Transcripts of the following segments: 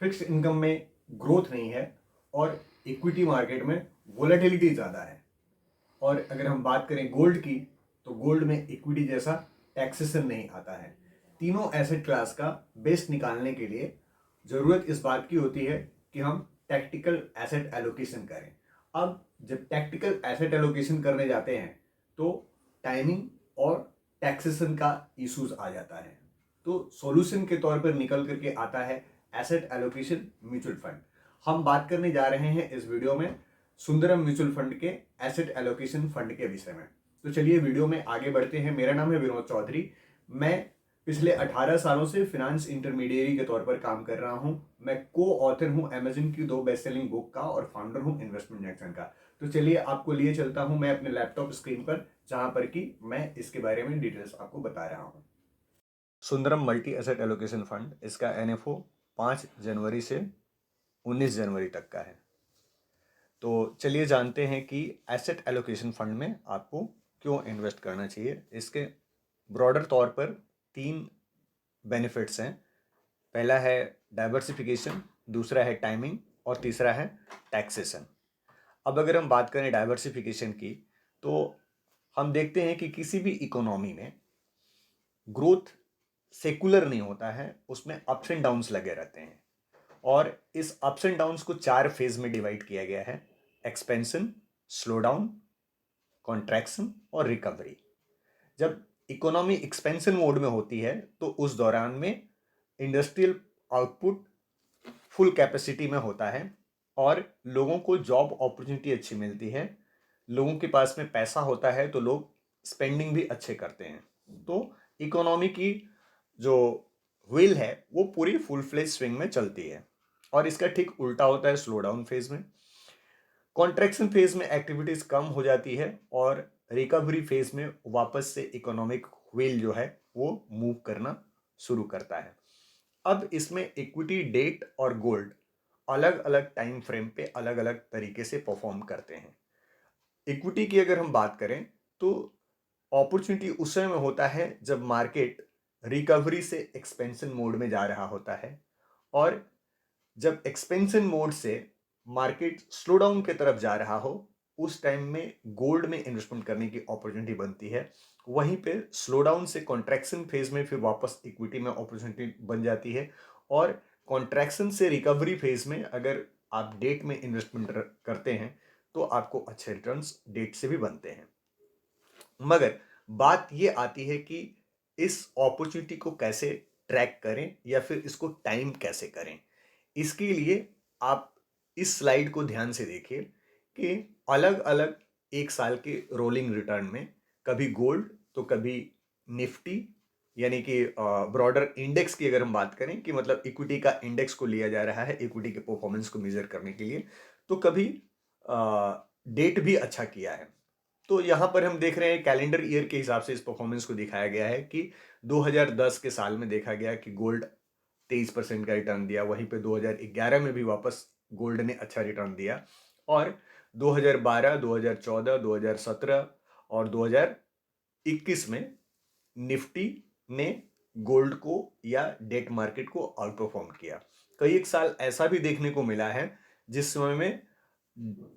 Fixed income में growth नहीं है और इक्विटी मार्केट में वोलेटिलिटी ज़्यादा है। और अगर हम बात करें गोल्ड की, तो गोल्ड में इक्विटी जैसा टैक्सेशन नहीं आता है। तीनों एसेट क्लास का बेस्ट निकालने के लिए ज़रूरत इस बात की होती है कि हम टैक्टिकल एसेट एलोकेशन करें। अब जब टैक्टिकल एसेट एलोकेशन करने जाते हैं तो टाइमिंग और टैक्सेशन का इश्यूज आ जाता है। तो सॉल्यूशन के तौर पर निकल करके आता है एसेट एलोकेशन म्यूचुअल फंड। हम बात करने जा रहे हैं इस वीडियो में सुंदरम म्यूचुअल फंड के एसेट एलोकेशन फंड के विषय में। तो चलिए वीडियो में आगे बढ़ते हैं। मेरा नाम है विनोद चौधरी। मैं पिछले 18 सालों से फिनांस इंटरमीडिएरी के तौर पर काम कर रहा हूं। मैं को ऑथर हूं अमेजन की 2 बेस्ट सेलिंग बुक का और फाउंडर हूं इन्वेस्टमेंट जंक्शन का। तो चलिए आपको लिए चलता हूं मैं अपने लैपटॉप स्क्रीन पर, जहां पर कि मैं इसके बारे में डिटेल्स आपको बता रहा हूं। Sundaram multi asset allocation fund, इसका एनएफओ 5 जनवरी से 19 जनवरी तक का है। तो चलिए जानते हैं कि एसेट एलोकेशन फंड में आपको क्यों इन्वेस्ट करना चाहिए। इसके ब्रॉडर तौर पर 3 बेनिफिट्स हैं। पहला है डाइवर्सिफिकेशन, दूसरा है टाइमिंग और तीसरा है टैक्सेशन। अब अगर हम बात करें डाइवर्सिफिकेशन की, तो हम देखते हैं कि किसी भी इकोनॉमी में ग्रोथ सेकुलर नहीं होता है, उसमें अप्स एंड डाउन्स लगे रहते हैं। और इस अप्स एंड डाउन्स को 4 फेज में डिवाइड किया गया है: एक्सपेंशन, स्लो डाउन, कॉन्ट्रैक्शन और रिकवरी। जब इकोनॉमी एक्सपेंशन मोड में होती है तो उस दौरान में इंडस्ट्रियल आउटपुट फुल कैपेसिटी में होता है और लोगों को जॉब अपॉर्चुनिटी अच्छी मिलती है। लोगों के पास में पैसा होता है तो लोग स्पेंडिंग भी अच्छे करते हैं। तो इकोनॉमी की जो व्हील है वो पूरी फुल फ्लेज स्विंग में चलती है। और इसका ठीक उल्टा होता है स्लो डाउन फेज में। कॉन्ट्रैक्शन फेज में एक्टिविटीज कम हो जाती है और रिकवरी फेज में वापस से इकोनॉमिक व्हील जो है वो मूव करना शुरू करता है। अब इसमें इक्विटी, डेट और गोल्ड अलग अलग टाइम फ्रेम पे अलग अलग तरीके से परफॉर्म करते हैं। इक्विटी की अगर हम बात करें तो अपॉर्चुनिटी उस समय में होता है जब मार्केट रिकवरी से एक्सपेंशन मोड में जा रहा होता है, और जब एक्सपेंशन मोड से मार्केट स्लो डाउन की तरफ जा रहा हो उस टाइम में गोल्ड में इन्वेस्टमेंट करने की अपॉर्चुनिटी बनती है। वहीं पे स्लो डाउन से कॉन्ट्रैक्शन फेज में फिर वापस इक्विटी में अपॉर्चुनिटी बन जाती है। और कॉन्ट्रैक्शन से रिकवरी फेज में अगर आप डेट में इन्वेस्टमेंट करते हैं तो आपको अच्छे रिटर्न्स डेट से भी बनते हैं। मगर बात ये आती है कि इस अपॉर्चुनिटी को कैसे ट्रैक करें या फिर इसको टाइम कैसे करें। इसके लिए आप इस स्लाइड को ध्यान से देखिए कि अलग अलग 1 साल के रोलिंग रिटर्न में कभी गोल्ड तो कभी निफ्टी, यानी कि ब्रॉडर इंडेक्स की अगर हम बात करें कि मतलब इक्विटी का इंडेक्स को लिया जा रहा है इक्विटी के परफॉर्मेंस को मेजर करने के लिए, तो कभी डेट भी अच्छा किया है। तो यहां पर हम देख रहे हैं कैलेंडर ईयर के हिसाब से इस परफॉर्मेंस को दिखाया गया है कि 2010 के साल में देखा गया कि गोल्ड 23% का रिटर्न दिया। वहीं पे 2011 में भी वापस गोल्ड ने अच्छा रिटर्न दिया। और 2012, 2014, 2017 और 2021 में निफ्टी ने गोल्ड को या डेट मार्केट को आउट परफॉर्म किया। कई एक साल ऐसा भी देखने को मिला है जिस समय में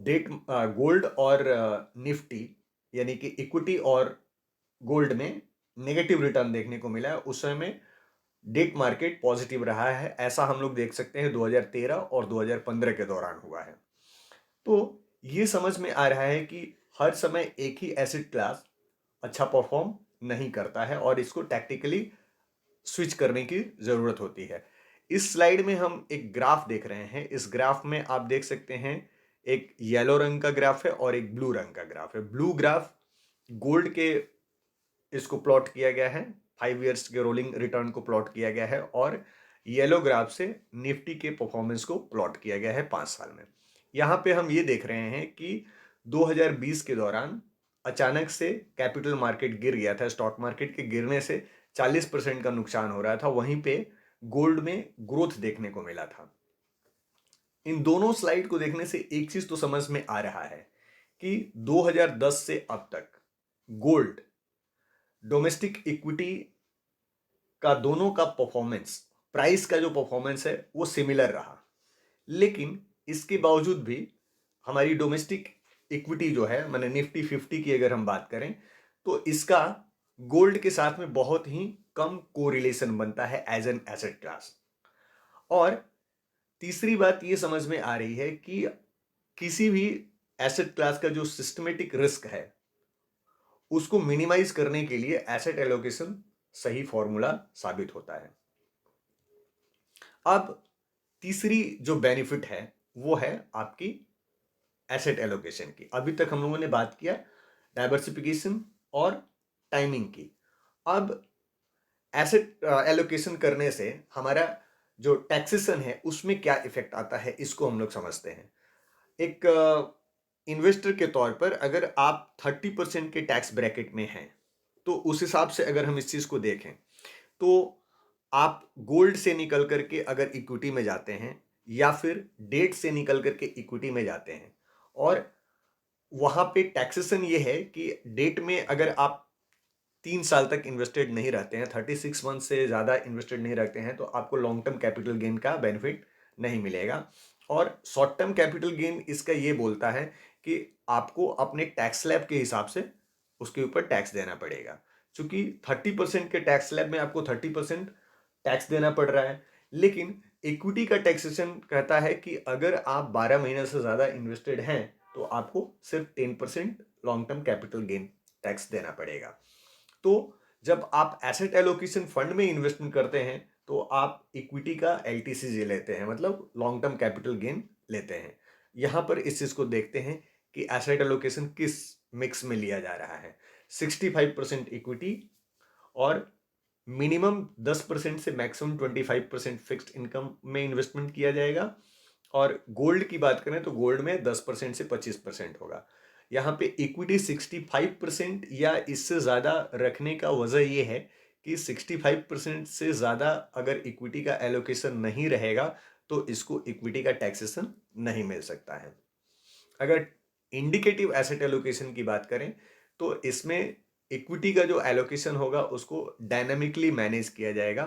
डेट गोल्ड और निफ्टी यानी कि इक्विटी और गोल्ड में नेगेटिव रिटर्न देखने को मिला है। उस समय में डेट मार्केट पॉजिटिव रहा है। ऐसा हम लोग देख सकते हैं 2013 और 2015 के दौरान हुआ है। तो ये समझ में आ रहा है कि हर समय एक ही एसेट क्लास अच्छा परफॉर्म नहीं करता है और इसको टैक्टिकली स्विच करने की जरूरत होती है। इस स्लाइड में हम एक ग्राफ देख रहे हैं। इस ग्राफ में आप देख सकते हैं एक येलो रंग का ग्राफ है और एक ब्लू रंग का ग्राफ है। ब्लू ग्राफ गोल्ड के इसको प्लॉट किया गया है, 5 इयर्स के रोलिंग रिटर्न को प्लॉट किया गया है, और येलो ग्राफ से निफ्टी के परफॉर्मेंस को प्लॉट किया गया है 5 साल में। यहां पे हम ये देख रहे हैं कि 2020 के दौरान अचानक से कैपिटल मार्केट गिर गया था। स्टॉक मार्केट के गिरने से 40% का नुकसान हो रहा था। वहीं पे गोल्ड में ग्रोथ देखने को मिला था। इन दोनों स्लाइड को देखने से एक चीज तो समझ में आ रहा है कि 2010 से अब तक गोल्ड, डोमेस्टिक इक्विटी का दोनों का परफॉर्मेंस प्राइस का जो परफॉर्मेंस है वो सिमिलर रहा, लेकिन इसके बावजूद भी हमारी डोमेस्टिक इक्विटी जो है, मैंने निफ्टी 50 की अगर हम बात करें, तो इसका गोल्ड के साथ में बहुत ही कम कोरिलेशन बनता है एज एन एसेट क्लास। और तीसरी बात ये समझ में आ रही है कि किसी भी एसेट क्लास का जो सिस्टमेटिक रिस्क है उसको मिनिमाइज करने के लिए एसेट एलोकेशन सही फॉर्मूला साबित होता है। अब तीसरी जो बेनिफिट है वो है आपकी एसेट एलोकेशन की। अभी तक हम लोगों ने बात किया डाइवर्सिफिकेशन और टाइमिंग की। अब एसेट एलोकेशन करने से हमारा जो टैक्सेशन है उसमें क्या इफेक्ट आता है, इसको हम लोग समझते हैं। एक इन्वेस्टर के तौर पर अगर आप 30% के टैक्स ब्रैकेट में हैं, तो उस हिसाब से अगर हम इस चीज को देखें तो आप गोल्ड से निकल करके अगर इक्विटी में जाते हैं या फिर डेट से निकल करके इक्विटी में जाते हैं, और वहां पे टैक्सेशन ये है कि डेट में अगर आप 3 साल तक इन्वेस्टेड नहीं रहते हैं, 36 मंथ से ज़्यादा इन्वेस्टेड नहीं रहते हैं, तो आपको लॉन्ग टर्म कैपिटल गेन का बेनिफिट नहीं मिलेगा। और शॉर्ट टर्म कैपिटल गेन इसका ये बोलता है कि आपको अपने टैक्स स्लैब के हिसाब से उसके ऊपर टैक्स देना पड़ेगा। चूंकि 30% के टैक्स स्लैब में आपको 30% टैक्स देना पड़ रहा है, लेकिन इक्विटी का टैक्सेशन कहता है कि अगर आप 12 महीने से ज़्यादा इन्वेस्टेड हैं तो आपको सिर्फ 10% long term capital gain tax देना पड़ेगा। तो जब आप एसेट एलोकेशन फंड में इन्वेस्टमेंट करते हैं तो आप इक्विटी का एलटीसीजी लेते हैं, मतलब लॉन्ग टर्म कैपिटल गेन लेते हैं। यहां पर इस चीज को देखते हैं कि एसेट एलोकेशन किस मिक्स में लिया जा रहा है। 65% इक्विटी और मिनिमम 10% से मैक्सिमम 25% फिक्स्ड इनकम में इन्वेस्टमेंट किया जाएगा। और गोल्ड की बात करें तो गोल्ड में 10% से 25% होगा। यहाँ पे इक्विटी 65% या इससे ज़्यादा रखने का वजह यह है कि 65% से ज़्यादा अगर इक्विटी का एलोकेशन नहीं रहेगा तो इसको इक्विटी का टैक्सेशन नहीं मिल सकता है। अगर इंडिकेटिव एसेट एलोकेशन की बात करें तो इसमें इक्विटी का जो एलोकेशन होगा उसको डायनामिकली मैनेज किया जाएगा।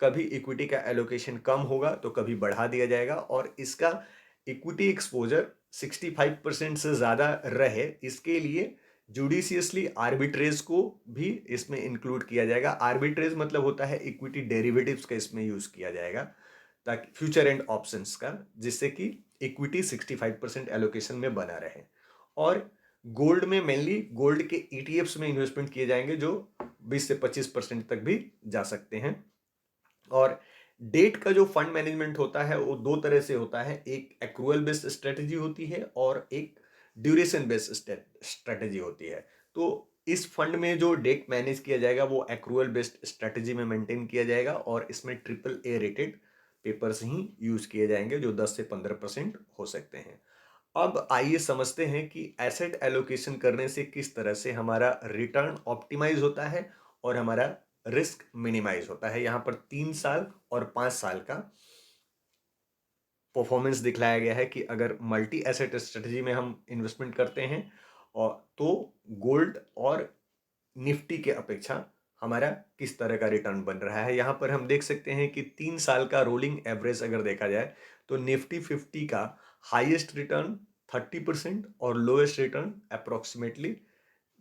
कभी इक्विटी का एलोकेशन कम होगा तो कभी बढ़ा दिया जाएगा, और इसका इक्विटी एक्सपोजर 65% से ज़्यादा रहे इसके लिए जुडिशियसली आर्बिट्रेज को भी इसमें इंक्लूड किया जाएगा। आर्बिट्रेज मतलब होता है इक्विटी डेरिवेटिव्स का इसमें यूज़ किया जाएगा ताकि फ्यूचर एंड ऑप्शंस का, जिससे कि इक्विटी 65% एलोकेशन में बना रहे। और गोल्ड में मेनली गोल्ड के ईटीएफ्स में इन्वेस्टमेंट किए जाएंगे जो 20 से 25% तक भी जा सकते हैं। और डेट का जो फंड मैनेजमेंट होता है वो दो तरह से होता है, एक एक्रूअल बेस्ड स्ट्रेटेजी होती है और एक ड्यूरेशन बेस्ड स्ट्रेटेजी होती है। तो इस फंड में जो डेट मैनेज किया जाएगा वो एक्रूअल बेस्ड स्ट्रेटेजी में मेंटेन किया जाएगा, और इसमें AAA रेटेड पेपर्स ही यूज किए जाएंगे जो 10 से 15% हो सकते हैं। अब आइए समझते हैं कि एसेट एलोकेशन करने से किस तरह से हमारा रिटर्न ऑप्टिमाइज होता है और हमारा रिस्क मिनिमाइज होता है। यहां पर 3 साल और 5 साल का परफॉर्मेंस दिखलाया गया है कि अगर मल्टी एसेट स्ट्रेटजी में हम इन्वेस्टमेंट करते हैं और तो गोल्ड और निफ्टी के अपेक्षा हमारा किस तरह का रिटर्न बन रहा है। यहां पर हम देख सकते हैं कि 3 साल का रोलिंग एवरेज अगर देखा जाए तो निफ्टी 50 का हाईएस्ट रिटर्न 30% और लोएस्ट रिटर्न अप्रोक्सीमेटली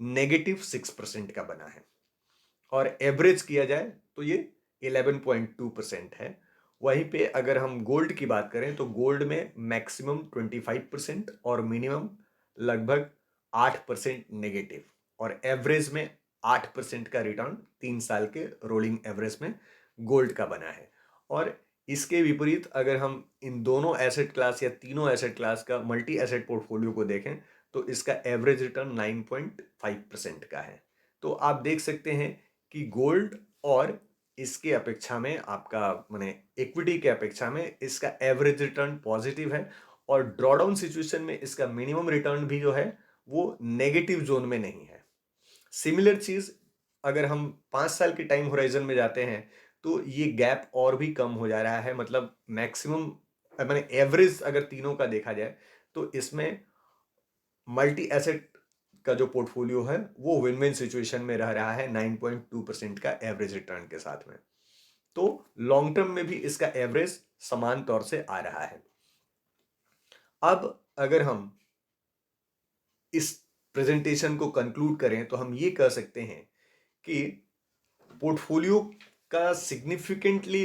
-6% का बना है। और एवरेज किया जाए तो ये 11.2% है। वहीं पे अगर हम गोल्ड की बात करें तो गोल्ड में मैक्सिमम 25% और मिनिमम लगभग 8% नेगेटिव, और एवरेज में 8% का रिटर्न 3 साल के रोलिंग एवरेज में गोल्ड का बना है। और इसके विपरीत अगर हम इन दोनों एसेट क्लास या तीनों एसेट क्लास का मल्टी एसेट पोर्टफोलियो को देखें तो इसका एवरेज रिटर्न 9.5% का है। तो आप देख सकते हैं कि गोल्ड और इसके अपेक्षा में आपका माने इक्विटी के अपेक्षा में इसका एवरेज रिटर्न पॉजिटिव है, और ड्रॉडाउन सिचुएशन में इसका मिनिमम रिटर्न भी जो है वो नेगेटिव जोन में नहीं है। सिमिलर चीज अगर हम 5 साल के टाइम होराइजन में जाते हैं तो ये गैप और भी कम हो जा रहा है। मतलब मैक्सिमम माने एवरेज अगर तीनों का देखा जाए तो इसमें मल्टी एसेट का जो पोर्टफोलियो है वो विन विन सिचुएशन में रह रहा है 9.2% का एवरेज रिटर्न के साथ में। तो लॉन्ग टर्म में भी इसका एवरेज समान तौर से आ रहा है। अब अगर हम इस प्रेजेंटेशन को कंक्लूड करें तो हम ये कह सकते हैं कि पोर्टफोलियो का सिग्निफिकेंटली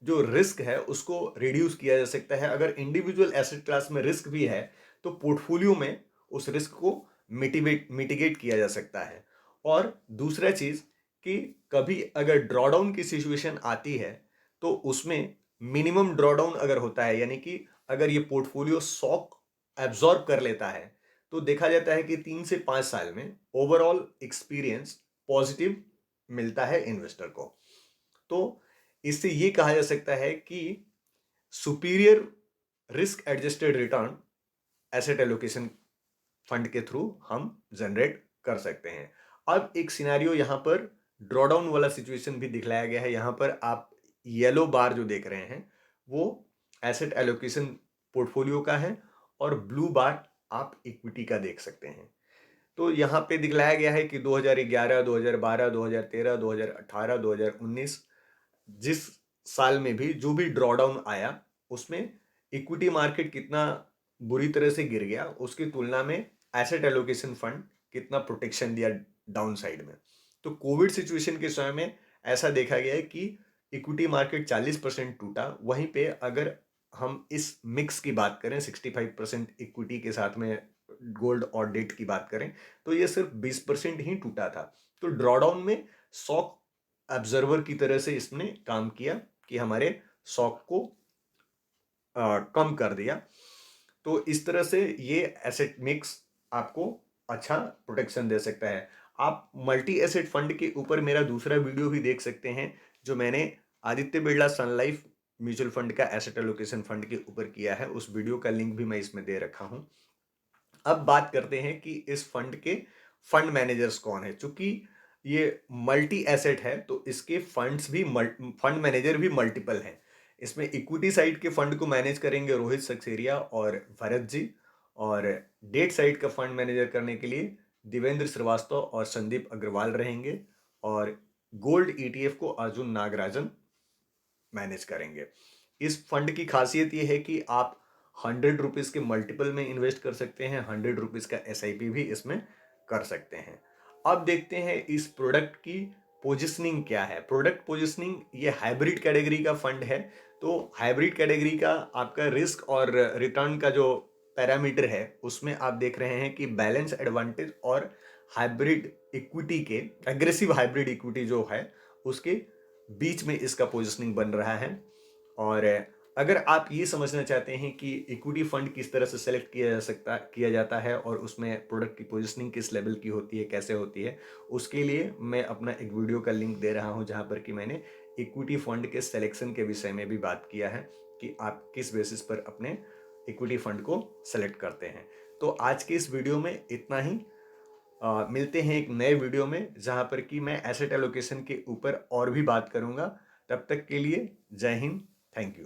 जो रिस्क है उसको रिड्यूस किया जा सकता है। अगर इंडिविजुअल एसेट क्लास में रिस्क भी है तो पोर्टफोलियो में उस रिस्क को मिटिगेट किया जा सकता है। और दूसरा चीज कि कभी अगर ड्रॉडाउन की सिचुएशन आती है तो उसमें मिनिमम ड्रॉडाउन अगर होता है, यानी कि अगर ये पोर्टफोलियो शॉक एब्जॉर्ब कर लेता है, तो देखा जाता है कि 3 से 5 साल में ओवरऑल एक्सपीरियंस पॉजिटिव मिलता है इन्वेस्टर को। तो इससे ये कहा जा सकता है कि superior risk adjusted return asset allocation fund के थ्रू हम जनरेट कर सकते हैं। अब एक सिनेरियो यहां पर ड्रॉडाउन वाला सिचुएशन भी दिखलाया गया है। यहां पर आप येलो बार जो देख रहे हैं वो एसेट एलोकेशन पोर्टफोलियो का है और ब्लू बार आप इक्विटी का देख सकते हैं। तो यहाँ पे दिखलाया गया है कि 2011, 2012, 2013, 2018, 2019 जिस साल में भी जो भी ड्रॉडाउन आया उसमें इक्विटी मार्केट कितना बुरी तरह से गिर गया, उसकी तुलना में एसेट एलोकेशन फंड कितना प्रोटेक्शन दिया डाउन साइड में। तो कोविड सिचुएशन के समय में ऐसा देखा गया है कि इक्विटी मार्केट 40% टूटा। वहीं पे अगर हम इस मिक्स की बात करें 65% इक्विटी के साथ में गोल्ड और डेट की बात करें तो ये सिर्फ 20% ही टूटा था। तो ड्रॉडाउन में शॉक ऑब्जर्वर की तरह से इसने काम किया कि हमारे शॉक को कम कर दिया। तो इस तरह से ये एसेट मिक्स आपको अच्छा प्रोटेक्शन दे सकता है। आप मल्टी एसेट फंड के ऊपर मेरा दूसरा वीडियो भी देख सकते हैं जो मैंने आदित्य बिरला सन लाइफ म्यूचुअल फंड का एसेट एलोकेशन फंड के ऊपर किया है। उस वीडियो का लिंक भी मैं इसमें दे रखा हूं। अब बात करते हैं कि इस फंड के फंड मैनेजर्स कौन है। चूंकि ये मल्टी एसेट है तो इसके फंड मैनेजर भी मल्टीपल हैं। इसमें इक्विटी साइड के फंड को मैनेज करेंगे रोहित सक्सेरिया और भरत जी, और डेट साइड का फंड मैनेजर करने के लिए देवेंद्र श्रीवास्तव और संदीप अग्रवाल रहेंगे, और गोल्ड ईटीएफ को अर्जुन नागराजन मैनेज करेंगे। इस फंड की खासियत यह है कि आप 100 रुपीज के मल्टीपल में इन्वेस्ट कर सकते हैं, 100 रुपीज का एसआईपी भी इसमें कर सकते हैं। अब देखते हैं इस प्रोडक्ट की पोजिशनिंग क्या है। प्रोडक्ट पोजिशनिंग, ये हाइब्रिड कैटेगरी का फंड है। तो हाइब्रिड कैटेगरी का आपका रिस्क और रिटर्न का जो पैरामीटर है उसमें आप देख रहे हैं कि बैलेंस एडवांटेज और हाइब्रिड इक्विटी के एग्रेसिव हाइब्रिड इक्विटी जो है उसके बीच में इसका पोजिशनिंग बन रहा है। और अगर आप ये समझना चाहते हैं कि इक्विटी फंड किस तरह से सेलेक्ट किया जाता है और उसमें प्रोडक्ट की पोजीशनिंग किस लेवल की होती है, कैसे होती है, उसके लिए मैं अपना एक वीडियो का लिंक दे रहा हूं जहां पर कि मैंने इक्विटी फंड के सिलेक्शन के विषय में भी बात किया है कि आप किस बेसिस पर अपने इक्विटी फंड को सेलेक्ट करते हैं। तो आज के इस वीडियो में इतना ही। मिलते हैं एक नए वीडियो में जहां पर कि मैं एसेट एलोकेशन के ऊपर और भी बात करूंगा। तब तक के लिए जय हिंद, थैंक यू।